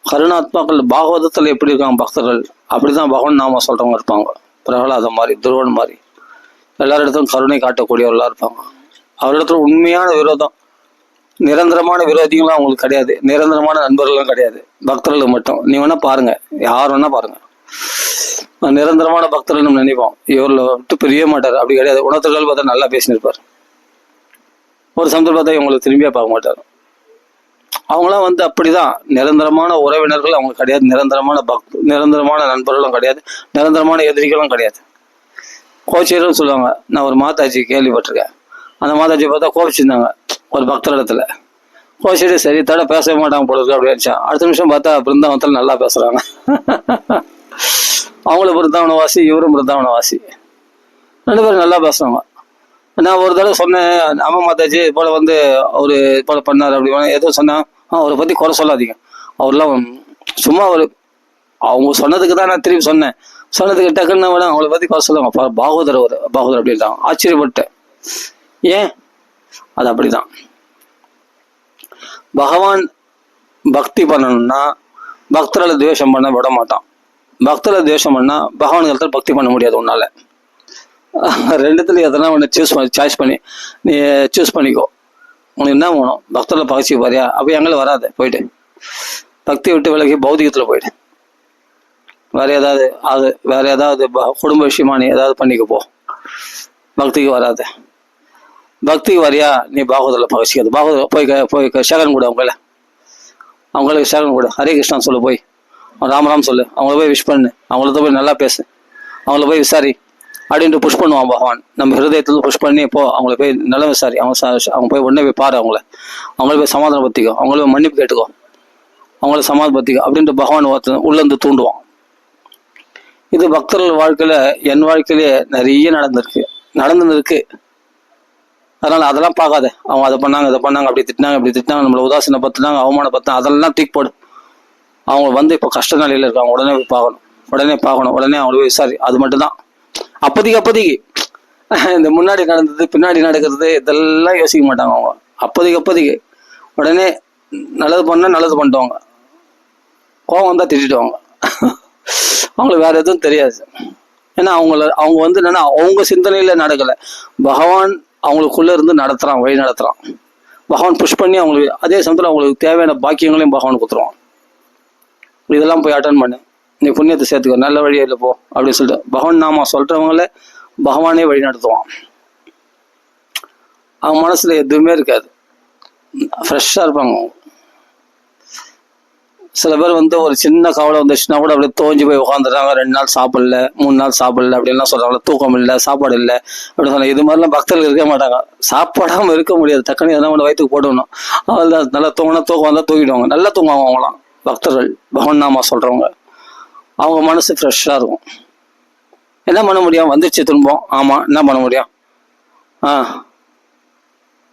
கருணாத்மாக்கள் பாகவதத்தில் எப்படி இருக்காங்க பக்தர்கள், அப்படிதான் பகவான் நாம சொல்றவங்க இருப்பாங்க. பிரகலாதம் மாதிரி, துருவன் மாதிரி எல்லாரிடத்தும் கருணை காட்டக்கூடியவர்களா இருப்பாங்க. அவரிடத்துல உண்மையான விரோதம், நிரந்தரமான விரோதிகளும் அவங்களுக்கு கிடையாது, நிரந்தரமான நண்பர்களும் கிடையாது. பக்தர்களுக்கு மட்டும். நீ வேணா பாருங்க, யார் வேணா பாருங்க, நிரந்தரமான பக்தர்கள் நம்ம நினைப்போம் இவரில் விட்டு பிரிய மாட்டார். அப்படி கிடையாது. உணர்த்தர்கள் பார்த்தா நல்லா பேசினிருப்பார். ஒரு சமயத்தில் பார்த்தா இவங்களுக்கு திரும்பியா பார்க்க மாட்டார். அவங்களாம் அப்படிதான். நிரந்தரமான உறவினர்கள் அவங்க கிடையாது, நிரந்தரமான நண்பர்களும் கிடையாது, நிரந்தரமான எதிரிகளும் கிடையாது. கோச்சியர்கள் சொல்லுவாங்க. நான் ஒரு மாதாஜி கேள்விப்பட்டிருக்கேன். அந்த மாதாஜி பார்த்தா கோபிச்சிருந்தாங்க ஒரு பக்தர் இடத்துல. கோச்சிட்டு சரி தட பேசவே மாட்டாங்க போல இருக்கு அப்படின்னு. அடுத்த நிமிஷம் பார்த்தா பிருந்தாவனத்தில் நல்லா பேசுறாங்க. அவங்களும் பிருந்தாவனவாசி, இவரும் பிருந்தாவனவாசி, 2 பேரும் நல்லா பேசுறாங்க. நான் ஒரு தடவை சொன்னேன், அம்மா மாதாஜி இது போல அவரு இது போல பண்ணார் அப்படி ஏதோ சொன்னா, அவரை பத்தி குறை சொல்லாதீங்க, அவர்லாம் சும்மா அவங்க சொன்னதுக்கு தான் நான் திரும்பி சொன்னதுக்கு டக்குன்னு அவளை பத்தி குறை சொல்லுவாங்க. பாகவதர் அப்படின்ட்டாங்க. ஆச்சரியப்பட்டேன். ஏன்? அது அப்படிதான். பகவான் பக்தி பண்ணணும்னா பக்தர்களை துவேஷம் பண்ண விட மாட்டான். பக்தரை துவேஷம் பண்ணா பகவான்கள பக்தி பண்ண முடியாது உன்னால. 2த்துல எதனா ஒன்று சாய்ஸ் பண்ணி நீ சூஸ் பண்ணிக்கோ. உனக்கு என்ன வேணும்? பக்தர்களை பகச்சி பாரியா? அப்போ எங்களை வராது, போயிட்டு பக்தி விட்டு விலகி பௌதிகத்துல போயிட்டு வேற ஏதாவது குடும்ப விஷயமா நீ ஏதாவது பண்ணிக்க போ. பக்திக்கு வராது. பக்திக்கு வரியா? நீ பாகவதில் பகச்சிக்காது. பாகவத போய் சேகரன் கூட அவங்களுக்கு சேகரன் கூட ஹரே கிருஷ்ணா சொல்லு, போய் ராமராம் சொல்லு, அவங்கள போய் விஷ் பண்ணு, அவங்கள போய் நல்லா பேசு, அவங்கள போய் விசாரி, அப்படின்ட்டு புஷ் பண்ணுவான் பகவான். நம்ம ஹிருதயத்துல புஷ் பண்ணி இப்போ அவங்கள போய் நல்ல விசாரி, அவங்க போய் உடனே போய் பாரு, அவங்கள போய் சமாதானப்படுத்திக்கோ, அவங்கள போய் மன்னிப்பு கேட்டுக்கோ, அவங்கள சமாதானப்படுத்திக்கோ அப்படின்ட்டு பகவான் உள்ளேருந்து தூண்டுவான். இது பக்தர்கள் வாழ்க்கையில, என் வாழ்க்கையிலேயே நிறைய நடந்துருக்கு. அதனால அதெல்லாம் பார்க்காத, அவங்க அதை பண்ணாங்க இதை பண்ணாங்க, அப்படி திட்டினாங்க, நம்மளை உதாசீனப்படுத்தினாங்க, அவமானப்படுத்தினாங்க, அதெல்லாம் தூக்கி போடு. அவங்க இப்போ கஷ்ட நிலையில இருக்காங்க, உடனே போய் பார்க்கணும், உடனே அவங்கள போய் விசாரி. அது மட்டும்தான். அப்போதைக்கு இந்த முன்னாடி நடந்தது பின்னாடி நடக்கிறது இதெல்லாம் யோசிக்க மாட்டாங்க அவங்க. அப்போதைக்கு உடனே நல்லது பண்ணிட்டுவாங்க, கோபம் வந்தா திட்டிடுவாங்க. அவங்களுக்கு வேற எதுவும் தெரியாது. ஏன்னா அவங்க என்னன்னா அவங்க சிந்தனையில நடக்கல, பகவான் அவங்களுக்குள்ள இருந்து வழி நடத்துறான். பகவான் புஷ் பண்ணி அவங்களுக்கு அதே சமயத்தில் அவங்களுக்கு தேவையான பாக்கியங்களையும் பகவான் கொடுத்துருவான். இதெல்லாம் போய் அட்டன் பண்ணு, நீ புண்ணியத்தை சேர்த்துக்கோ, நல்ல வழியில் போ அப்படின்னு சொல்லிட்டு பகவான் நாம சொல்றவங்கள பகவானே வழி நடத்துவான். அவங்க மனசுல எதுவுமே இருக்காது, ஃப்ரெஷ்ஷா இருப்பாங்க. சில பேர் ஒரு சின்ன கவலை வந்துச்சுன்னா கூட அப்படியே தோஞ்சு போய் உட்காந்துடுறாங்க. 2 நாள் சாப்பிடல, 3 நாள் சாப்பிடல அப்படின்லாம் சொல்றாங்க. தூக்கம் இல்லை, சாப்பாடு இல்லை அப்படின்னு சொன்னா, இது மாதிரிலாம் பக்தர்கள் இருக்க மாட்டாங்க. சாப்பாடாம இருக்க முடியாது, டக்குன்னு எதனா ஒன்று வயிற்றுக்கு போடணும். அவள் நல்லா தூக்கம் வந்தா தூக்கிடுவாங்க, நல்லா தூங்குவாங்க அவங்களாம் பக்தர்கள், பகவான் நாமா சொல்றவங்க. அவங்க மனசு ஃப்ரெஷ்ஷா இருக்கும். என்ன பண்ண முடியும், வந்துச்சு துன்பம், ஆமா என்ன பண்ண முடியும்,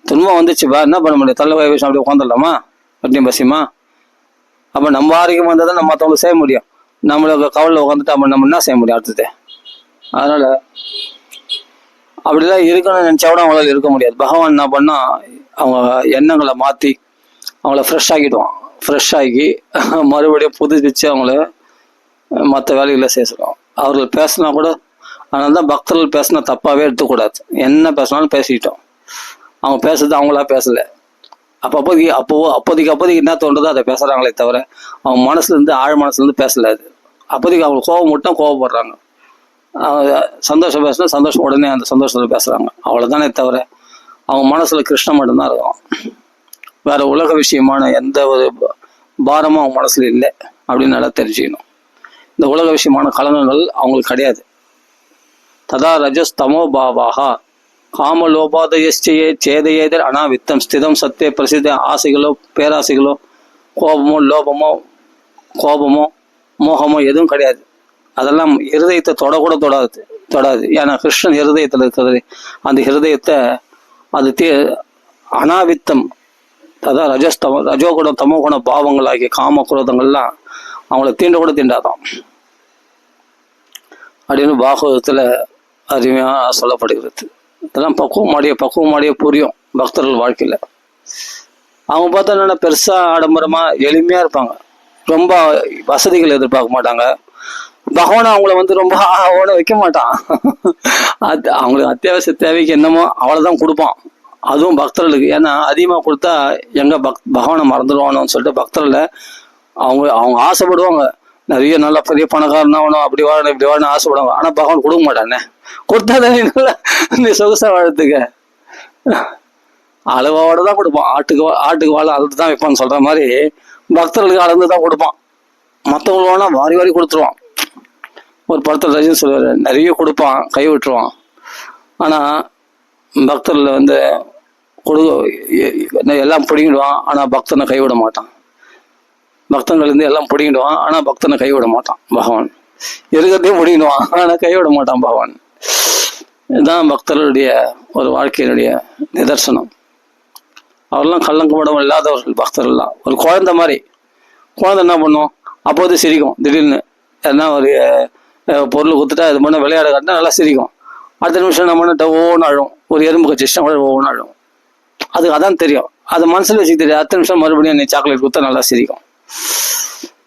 துன்பம் வந்துச்சுப்பா, என்ன பண்ண முடியும், தள்ள வயசு அப்படி உட்காந்துடலாமா, அப்படியும் பசிமா. அப்ப நம்ம ஆரோக்கியம் வந்ததை நம்ம மற்றவங்களுக்கு செய்ய முடியும், நம்மளுக்கு கவலை உட்காந்துட்டு அப்ப நம்ம என்ன செய்ய முடியும் அடுத்தது. அதனால அப்படிலாம் இருக்கணும்னு நினைச்சா கூட அவங்களால இருக்க முடியாது. பகவான் என்ன பண்ணா, அவங்க எண்ணங்களை மாத்தி அவங்கள ஃப்ரெஷ் ஆக்கி மறுபடியும் புதுப்பிச்சு அவங்கள மற்ற வேலைகளை செய்ய சொல்லுவோம். அவர்கள் பேசினா கூட, அதனால தான் பக்தர்கள் பேசினா தப்பாவே எடுத்துக்கூடாது. என்ன பேசினாலும் பேசிக்கிட்டோம், அவங்க பேசுறது அவங்களா பேசல. அப்போதைக்கு என்ன தோன்றதோ அதை பேசுறாங்களே தவிர அவங்க மனசுல இருந்து ஆழ் மனசுல இருந்து பேசல. அது அப்போதைக்கு அவங்க கோபம் மட்டும் கோபப்படுறாங்க, சந்தோஷம் பேசினா சந்தோஷம், உடனே அந்த சந்தோஷத்துல பேசுறாங்க, அவ்வளவுதானே தவிர அவங்க மனசுல கிருஷ்ணன் மட்டும்தான் இருக்கும். வேற உலக விஷயமான எந்த ஒரு பாரமும் அவங்க மனசுல இல்லை அப்படின்னு நல்லா தெரிஞ்சுக்கணும். இந்த உலக விஷயமான கலங்கங்கள் அவங்களுக்கு கிடையாது. ததா ரஜஸ் தமோ பாவாகா காமலோபாதயச்சே சேதையேதர் அனாவித்தம் ஸ்திதம் சத்திய பிரசித்த. ஆசைகளோ பேராசைகளோ கோபமோ லோபமோ மோகமோ எதுவும் கிடையாது. அதெல்லாம் ஹிருதயத்தை தொடக்கூட தொடாது. ஏன்னா கிருஷ்ணன் ஹிருதயத்தில் இருக்கிறது. அந்த ஹிருதயத்தை அது அனாவித்தம், அதான் ரஜோகுணம் தமோகுண பாவங்கள் ஆகிய காம குரோதங்கள்லாம் அவங்கள தீண்டக்கூட தீண்டாதான் அப்படின்னு பாகவதத்துல அருமையா சொல்லப்படுகிறது. இதெல்லாம் பக்குவமாடிய புரியும் பக்தர்கள் வாழ்க்கையில. அவங்க பார்த்தா என்னன்னா பெருசா ஆடம்பரமா எளிமையா இருப்பாங்க, ரொம்ப வசதிகள் எதிர்பார்க்க மாட்டாங்க. பகவான் அவங்கள ரொம்ப ஓட வைக்க மாட்டான். அது அவங்களுக்கு அத்தியாவசிய தேவைக்கு என்னமோ அவ்வளவுதான் கொடுப்பான். அதுவும் பக்தர்களுக்கு. ஏன்னா அதிகமா கொடுத்தா எங்க பகவானை மறந்துடுவானோன்னு சொல்லிட்டு பக்தர்களை அவங்க ஆசைப்படுவாங்க. நிறைய நல்ல பெரிய பணக்காரன் ஆகணும், அப்படி வாழணும் இப்படி வாழணும் ஆசைப்படுவாங்க. ஆனா பகவான் கொடுக்க மாட்டானே. கொடுத்தாதான் நீ சொகுசா வாழத்துக்க அளவோட தான் கொடுப்பான். ஆட்டுக்கு வாழ அளந்து தான் வைப்பான்னு சொல்ற மாதிரி பக்தர்களுக்கு அளந்து தான் கொடுப்பான். மற்றவங்களுக்கு வேணா வாரி கொடுத்துருவான். ஒரு படத்துல ரஜினி சொல்லுவாரு, நிறைய கொடுப்பான் கை விட்டுருவான். ஆனா பக்தர்ல எல்லாம் பிடிங்கிடுவான், ஆனா பக்தனை கைவிட மாட்டான். பக்தர்கள் இருந்து எல்லாம் பிடிங்கிடுவான், ஆனா பக்தனை கைவிட மாட்டான் பகவான். இருக்கிறதையும் பிடிங்கிடுவான், ஆனா கைவிட மாட்டான் பகவான். இதுதான் பக்தர்களுடைய ஒரு வாழ்க்கையினுடைய நிதர்சனம். அவரெல்லாம் கள்ளங்கப்படம் இல்லாதவர்கள் பக்தர்கள்லாம். ஒரு குழந்தை மாதிரி. குழந்தை என்ன பண்ணும், அப்போது சிரிக்கும். திடீர்னு எதனா ஒரு பொருள் கொடுத்துட்டா இது பண்ண விளையாட காட்டினா நல்லா சிரிக்கும். அடுத்த நிமிஷம் என்ன பண்ண ஓன்னு அழும். ஒரு எறும்பு கட்சிச்சுனா கூட ஓன்னு அழும். அதான் தெரியும், அது மனசுல வச்சுக்க தெரியும். அடுத்த நிமிஷம் மறுபடியும் நீ சாக்லேட் கொடுத்தா நல்லா சிரிக்கும்.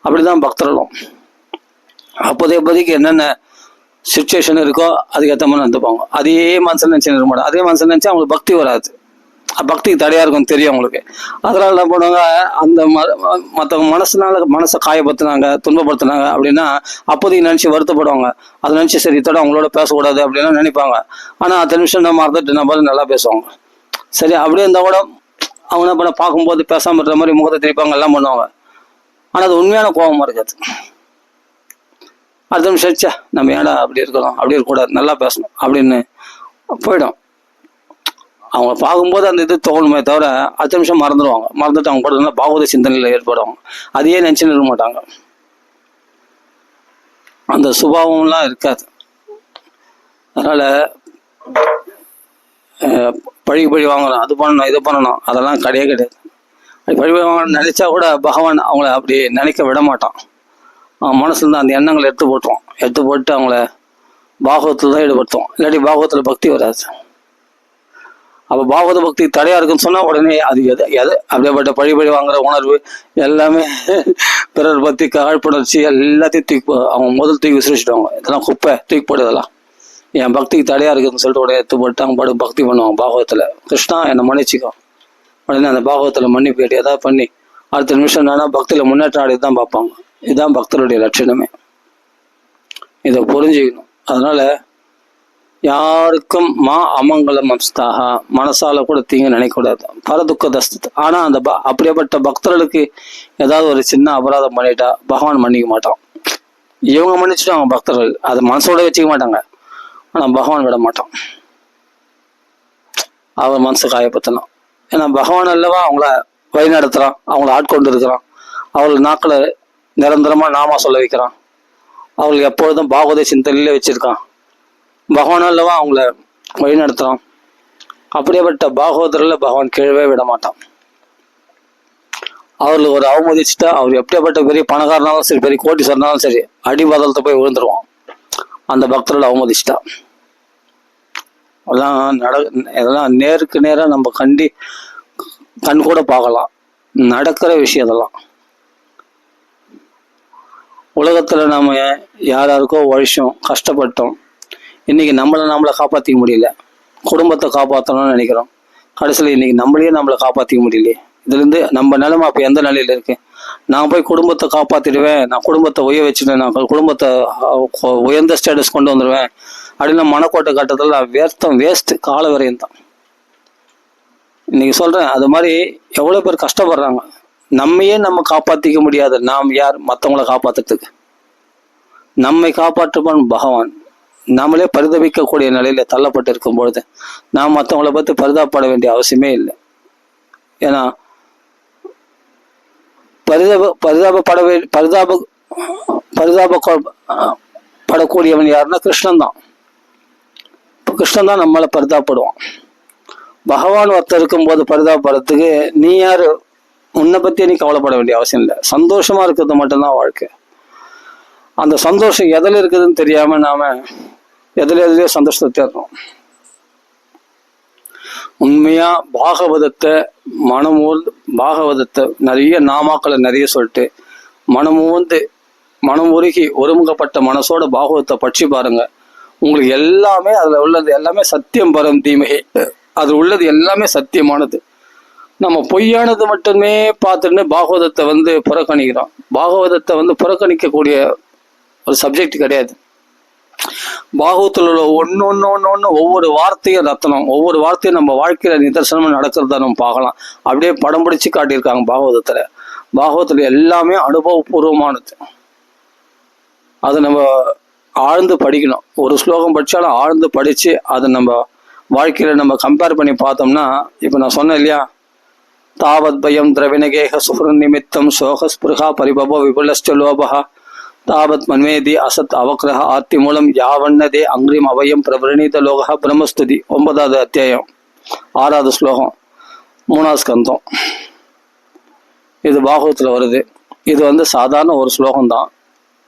அப்படிதான் பக்தர்களும். அப்போதைக்கு என்னென்ன சுச்சுவேஷன் இருக்கோ அதுக்கேற்ற மாதிரி நடந்துப்பாங்க. அதே மனசுல நினைச்சு இருக்க மாட்டாங்க. அதே மனசுல நினைச்சா அவங்களுக்கு பக்தி வராது. பக்திக்கு தடையா இருக்கும் தெரியும் அவங்களுக்கு. அதனால என்ன பண்ணுவாங்க, அந்த மற்றவங்க மனசை காயப்படுத்தினாங்க, துன்பப்படுத்தினாங்க அப்படின்னா அப்போதைக்கு நினைச்சு வருத்தப்படுவாங்க. அதை நினைச்சு சரி இத்தோட அவங்களோட பேசக்கூடாது அப்படின்னு நினைப்பாங்க. ஆனா அத்தனை நிமிஷம் நம்ம மறந்துட்டு நம்ம நல்லா பேசுவாங்க. சரி அப்படியே இருந்தா கூட அவங்க என்ன பண்ண பார்க்கும்போது பேசாம இருக்கிற மாதிரி முகத்தை திருப்பாங்க, எல்லாம் பண்ணுவாங்க. ஆனா அது உண்மையான கோபமா இருக்காது. அடுத்த நிமிஷம் ச்சே நம்ம ஏன்டா அப்படி இருக்கணும், அப்படி இருக்கக்கூடாது, நல்லா பேசணும் அப்படின்னு போயிடும். அவங்க பார்க்கும்போது அந்த இது தோணுமே தவிர அடுத்த நிமிஷம் மறந்துடுவாங்க. மறந்துட்டு அவங்க கூட பாகவத சிந்தனையில் ஏற்படுவாங்க. அதையே நினச்சின்னு இருக்க மாட்டாங்க. அந்த சுபாவம்லாம் இருக்காது. அதனால் பழி வாங்கணும், அது பண்ணணும், இது பண்ணணும், அதெல்லாம் கிடையாது. பழி வாங்கணும்னு நினைச்சா கூட பகவான் அவங்கள அப்படி நினைக்க விட மாட்டான். அவன் மனசுல அந்த எண்ணங்களை எடுத்து போட்டுருவான். எடுத்து போட்டு அவங்கள பாகவத்தில் தான் ஈடுபடுத்துவோம். இல்லாட்டி பாகவத்தில் பக்தி வராது. அப்போ பாகவத பக்தி தடையா இருக்குன்னு சொன்னா உடனே அது எது அப்படியேப்பட்ட பழி வாங்குற உணர்வு எல்லாமே பிறர் பத்தி காழ்ப்புணர்ச்சி எல்லாத்தையும் அவங்க முதல் தூக்கி விசிரிச்சுடுவாங்க. இதெல்லாம் குப்பை, தூக்கி போடுதெல்லாம் என் பக்திக்கு தடையா இருக்குதுன்னு சொல்லிட்டு உடனே எடுத்து போட்டு அவங்க பாடு பக்தி பண்ணுவாங்க. பாகவத்துல கிருஷ்ணா என்னை மன்னிச்சிக்கோ, உடனே அந்த பாகவத்துல மன்னிப்பு கேட்டு ஏதாவது பண்ணி அடுத்த நிமிஷம் என்னன்னா பக்தியில முன்னேற்றம் ஆடி தான் பார்ப்பாங்க. இதுதான் பக்தருடைய லட்சணமே. இதை புரிஞ்சுக்கணும். அதனால யாருக்கும் அமங்கலம் அம்ஸ்தாக, மனசால கூட தீங்கு நினைக்கக்கூடாது. பரதுக்க தஸ்து. ஆனா அந்த அப்படியேப்பட்ட பக்தர்களுக்கு ஏதாவது ஒரு சின்ன அபராதம் பண்ணிட்டா பகவான் மன்னிக்க மாட்டான். இவங்க மன்னிச்சுட்டு அவங்க பக்தர்கள் அதை மனசோட வச்சுக்க மாட்டாங்க. ஆனா பகவான் விட மாட்டான். அவர் மனசு காயப்படுத்தலாம். ஏன்னா பகவான் அல்லவா அவங்கள வழி நடத்துறான், அவங்கள ஆட்கொண்டு இருக்கிறான், அவங்களுக்கு நாக்களை நிரந்தரமா நாமா சொல்ல வைக்கிறான், அவங்களுக்கு எப்பொழுதும் பாகவத சிந்தனையிலே வச்சிருக்கான். பகவான் அல்லவா அவங்கள வழி நடத்துறான். அப்படியேப்பட்ட பாகவதரில் பகவான் கீழவே விட மாட்டான். அவர்களுக்கு ஒரு அவமதிச்சுட்டா அவர் எப்படியாப்பட்ட பெரிய பணக்காரனாலும் சரி, பெரிய கோட்டி சொன்னாலும் சரி, அடிபதலத்தை போய் விழுந்துருவான். அந்த பக்தர்கள் அவமதிச்சுட்டா இதெல்லாம் நேருக்கு நேராக நம்ம கண் கூட பார்க்கலாம். நடக்கிற விஷயம் இதெல்லாம். உலகத்துல நாம யாருக்கோ உழைச்சோம், கஷ்டப்பட்டோம். இன்னைக்கு நம்மளை காப்பாற்றிக்க முடியல. குடும்பத்தை காப்பாற்றணும்னு நினைக்கிறோம். கடைசியில் இன்னைக்கு நம்மளை காப்பாற்றிக்க முடியலையே. இதுலேருந்து நம்ம நிலைமை அப்போ எந்த நிலையில இருக்கு? நான் போய் குடும்பத்தை காப்பாற்றிடுவேன், நான் குடும்பத்தை வச்சுட்டேன், நான் குடும்பத்தை உயர்ந்த ஸ்டேட்டஸ் கொண்டு வந்துடுவேன் அப்படின்னு மனக்கோட்டை கட்டத்தில் வேஸ்ட், கால வரையும் தான். இன்னைக்கு சொல்றேன், அது மாதிரி எவ்வளோ பேர் கஷ்டப்படுறாங்க. நம்மையே நம்ம காப்பாற்றிக்க முடியாது. நாம் யார் மற்றவங்களை காப்பாற்றுறதுக்கு? நம்மை காப்பாற்றுவான் பகவான். நாமளே பரிதவிக்கக்கூடிய நிலையில தள்ளப்பட்டு இருக்கும் பொழுது நாம் மற்றவங்களை பற்றி பரிதாபப்பட வேண்டிய அவசியமே இல்லை. ஏன்னா பரிதாபப்படக்கூடியவன் யாருன்னா கிருஷ்ணன் தான். இப்போ கிருஷ்ணன் தான் நம்மளை பரிதாபப்படுவான். பகவான் ஒருத்தர் இருக்கும் போது பரிதாபப்படுறதுக்கு நீ யாரு? உன்னை பத்தி நீ கவலைப்பட வேண்டிய அவசியம் இல்லை. சந்தோஷமா இருக்கிறது மட்டும்தான் வாழ்க்கை. அந்த சந்தோஷம் எதில் இருக்குதுன்னு தெரியாம நாம எதுலயோ சந்தோஷத்தை தேடுறோம். உண்மையா பாகவதத்தை பாகவதத்தை நிறைய நாமாக்களை நிறைய சொல்லிட்டு மனம் உருகி ஒருமுகப்பட்ட மனசோட பாகவதத்தை பற்றி பாருங்க. உங்களுக்கு எல்லாமே அதுல உள்ளது எல்லாமே சத்தியம் பரம் தீமையே. அது உள்ளது எல்லாமே சத்தியமானது. நம்ம பொய்யானது மட்டுமே பார்த்துட்டு பாகவதத்தை புறக்கணிக்கிறோம். பாகவதத்தை புறக்கணிக்கக்கூடிய ஒரு சப்ஜெக்ட் கிடையாது. பாகவத்தில் உள்ள ஒன்று ஒவ்வொரு வார்த்தையும் ரத்தனம். ஒவ்வொரு வார்த்தையும் நம்ம வாழ்க்கையில நிதர்சனமா நடக்கிறத நம்ம பார்க்கலாம். அப்படியே படம் பிடிச்சு காட்டியிருக்காங்க பாகவத்துல எல்லாமே அனுபவபூர்வமானது. அதை நம்ம ஆழ்ந்து படிக்கணும். ஒரு ஸ்லோகம் படிச்சாலும் ஆழ்ந்து படிச்சு அதை நம்ம வாழ்க்கையில நம்ம கம்பேர் பண்ணி பார்த்தோம்னா, இப்ப நான் சொன்னேன் இல்லையா, தாவத் பயம் திரவிணகேக சுஹ்ர நிமித்தம் சோகஸ்பிருகா பரிபவ விபுலஸ்ட லோபகா தாவத் மன்மேதி அசத் அவக்ரஹ ஆர்த்தி மூலம் யாவண்ணதே அங்கிரிம் அவயம் பிரவரணீத லோகா பிரம்மஸ்துதி. 9வது அத்தியாயம் 6வது ஸ்லோகம் 3வது ஸ்கந்தம். இது பாகவத்துல வருது. இது சாதாரண ஒரு ஸ்லோகம் தான்.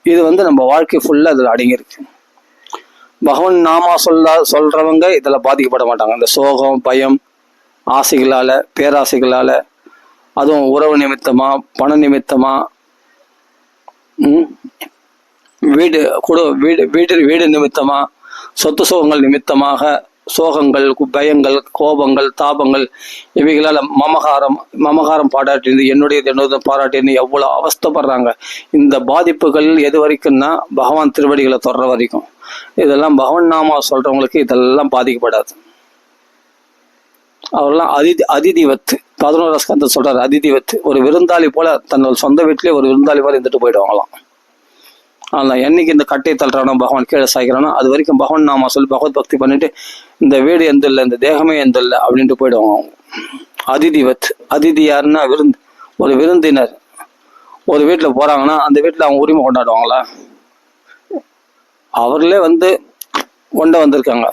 இது நம்ம வாழ்க்கை ஃபுல்லா இதுல அடங்கியிருக்கு. பகவான் நாமா சொல்றவங்க இதுல பாதிக்கப்பட மாட்டாங்க. இந்த சோகம், பயம், ஆசைகளால, பேராசைகளால, அதுவும் உறவு நிமித்தமா, பண நிமித்தமா, வீடு நிமித்தமா, சொத்து சோகங்கள் நிமித்தமாக சோகங்கள், பயங்கள், கோபங்கள், தாபங்கள், இவைகளால மமகாரம் பாராட்டிருந்து என்னுடைய பாராட்டிருந்து எவ்வளவு அவஸ்தைப்படுறாங்க. இந்த பாதிப்புகள் எது வரைக்கும்னா பகவான் திருவடிகளை தொடர வரைக்கும். இதெல்லாம் பகவான் நாமா சொல்றவங்களுக்கு இதெல்லாம் பாதிக்கப்படாது. அவரெல்லாம் அதிதிவத்து 11வது ஸ்கந்தம் சொல்றாரு. அதிதிவத்து ஒரு விருந்தாளி போல தன்னோட சொந்த வீட்டிலே ஒரு விருந்தாளி போல இருந்துட்டு போயிடுவாங்களாம். ஆனால் என்னைக்கு இந்த கட்டையை தள்ளுறானோ பகவான் கீழே சாய்க்கிறானோ அது வரைக்கும் பகவான் நாம சொல்லி பகவத் பக்தி பண்ணிட்டு இந்த வீடு எந்த இல்லை, இந்த தேகமே எந்த இல்லை அப்படின்ட்டு போயிடுவாங்க. அதிதிவத், அதிதி யாருன்னா விருந்து, ஒரு விருந்தினர். ஒரு வீட்டில் போறாங்கன்னா அந்த வீட்டில் அவங்க உரிமை கொண்டாடுவாங்களா? அவர்களே வந்து கொண்ட வந்திருக்காங்க,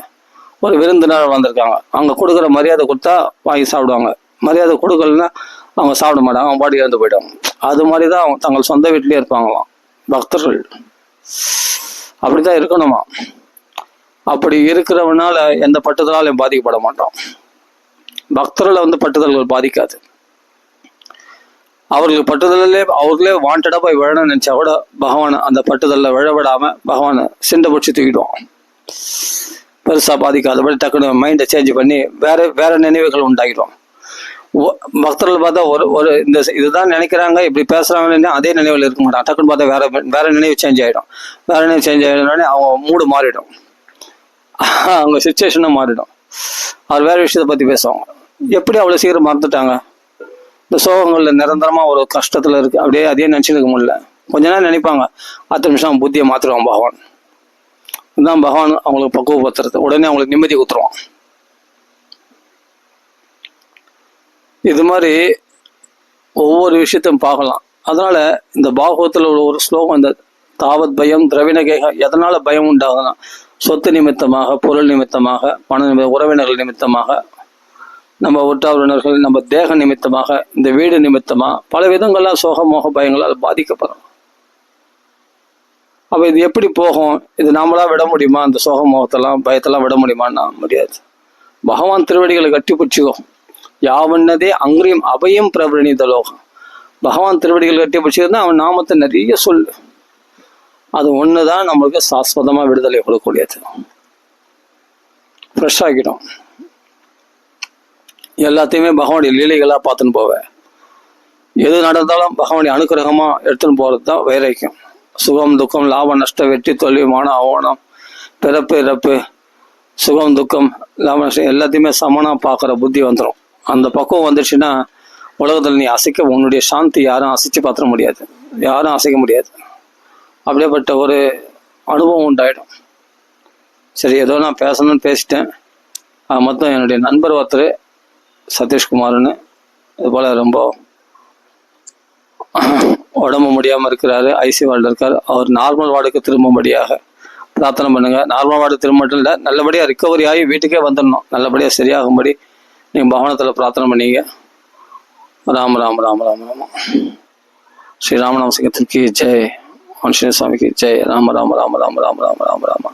ஒரு விருந்தினர் வந்திருக்காங்க, அவங்க கொடுக்குற மரியாதை கொடுத்தா வாங்கி சாப்பிடுவாங்க, மரியாதை கொடுக்கலன்னா அவங்க சாப்பிட மாட்டாங்க, அவங்க பாடி இறந்து போயிடுவாங்க. அது மாதிரி தான் அவங்க தங்கள் சொந்த வீட்டிலே இருப்பாங்களாம் பக்தர்கள். அப்படிதான் இருக்கணுமா? அப்படி இருக்கிறவனால எந்த பட்டுதலாலையும் பாதிக்கப்பட மாட்டோம். பக்தர்களை வந்து பட்டுதல்கள் பாதிக்காது. அவர்களுக்கு பட்டுதலே அவர்களே வாண்டடா போய் விழணும்னு நினைச்சா கூட பகவான் அந்த பட்டுதல்ல விழவிடாம பகவானை சிண்டை பிடிச்சி தூக்கிடுவோம். பெருசா பாதிக்காதபடி டக்குனு மைண்டை சேஞ்ச் பண்ணி வேற நினைவுகள் உண்டாகிடும். பக்தர்கள் பார்த்தா ஒரு இந்த இதுதான் நினைக்கிறாங்க, இப்படி பேசுறாங்கன்னு அதே நினைவில் இருக்க மாட்டாங்க. டக்குன்னு பார்த்தா வேற நினைவு சேஞ்ச் ஆகிடும். வேற நினைவு சேஞ்ச் ஆகிடும்னே அவங்க மூடு மாறிடும், அவங்க சுச்சுவேஷனும் மாறிடும். அவர் வேற விஷயத்தை பத்தி பேசுவாங்க. எப்படி அவ்வளவு சீக்கிரம் மறந்துட்டாங்க? இந்த சோகங்கள்ல நிரந்தரமா ஒரு கஷ்டத்துல இருக்கு, அப்படியே அதே நினைச்சுட்டு இருக்க முடியல. கொஞ்ச நேரம் நினைப்பாங்க, 10 நிமிஷம் புத்தியை மாத்திருவான் பகவான். இதுதான் பகவான் அவங்களுக்கு பக்குவப்படுத்துறது. உடனே அவங்களுக்கு நிம்மதி கொடுத்துருவான். இது மாதிரி ஒவ்வொரு விஷயத்தையும் பார்க்கலாம். அதனால இந்த பாகவத்தில் உள்ள ஒரு ஸ்லோகம், இந்த தாவத் பயம் திரவிணகேக, எதனால பயம் உண்டாகுதுன்னா சொத்து நிமித்தமாக, பொருள் நிமித்தமாக, உறவினர்கள் நிமித்தமாக, நம்ம உற்றார் நம்ம தேக நிமித்தமாக, இந்த வீடு நிமித்தமா பல விதங்கள்லாம் சோக மோக பயங்களால் பாதிக்கப்படும். அப்ப இது எப்படி போகும்? இது நாமளா விட முடியுமா? அந்த சோக மோகத்தெல்லாம் பயத்தெல்லாம் விட முடியுமான்னா முடியாது. பகவான் திருவடிகளை கட்டி பிடிச்சிக்கோ. யாவன்னதே அங்கிரியம் அபயம் பிரபணித லோகம். பகவான் திருவடிகள் கட்டி பிடிச்சிருந்தா அவன் நாமத்தை நிறைய சொல்லு. அது ஒண்ணுதான் நம்மளுக்கு சாஸ்வதமா விடுதலை கொடுக்கக்கூடியது. ஃப்ரெஷ் ஆகிடும். எல்லாத்தையுமே பகவானுடைய லீலைகளா பார்த்துன்னு போவேன். எது நடந்தாலும் பகவானுடைய அனுக்கிரகமா எடுத்துன்னு போறது தான் வைராக்கியம். சுகம் துக்கம், லாபம் நஷ்டம், வெற்றி தோல்வி, மானம் அவமானம், பிறப்பு இறப்பு, சுகம் துக்கம், லாபம் நஷ்டம் எல்லாத்தையுமே சமனா பார்க்குற புத்தி வந்துடும். அந்த பக்குவம் வந்துடுச்சுன்னா உலகத்தில் நீ அசைக்க, உன்னுடைய சாந்தி யாரும் அசைச்சு பார்த்துட முடியாது, யாரும் அசைக்க முடியாது. அப்படியேப்பட்ட ஒரு அனுபவம் உண்டாயிடும். சரி, ஏதோ நான் பேசணும்னு பேசிட்டேன். மொத்தம் என்னுடைய நண்பர் ஒருத்தர் சதீஷ்குமார்னு, இது போல ரொம்ப உடம்பு முடியாமல் இருக்கிறாரு, ஐசி வார்டில் இருக்கார். அவர் நார்மல் வார்டுக்கு திரும்பும்படியாக பிரார்த்தனை பண்ணுங்க. நார்மல் வார்டு திரும்ப மட்டும் இல்லை, நல்லபடியாக ரிக்கவரி ஆகி வீட்டுக்கே வந்துடணும், நல்லபடியாக சரியாகும்படி நீங்கள் பவனத்தில் பிரார்த்தனை பண்ணீங்க. ராம ராம ராம ராம ராம. ஸ்ரீ ராமநாம சிங்கத்திற்கு ஜெய். ஆஞ்சநேய சுவாமிக்கு ஜெய். ராம ராம ராம ராம ராம ராம ராம ராம.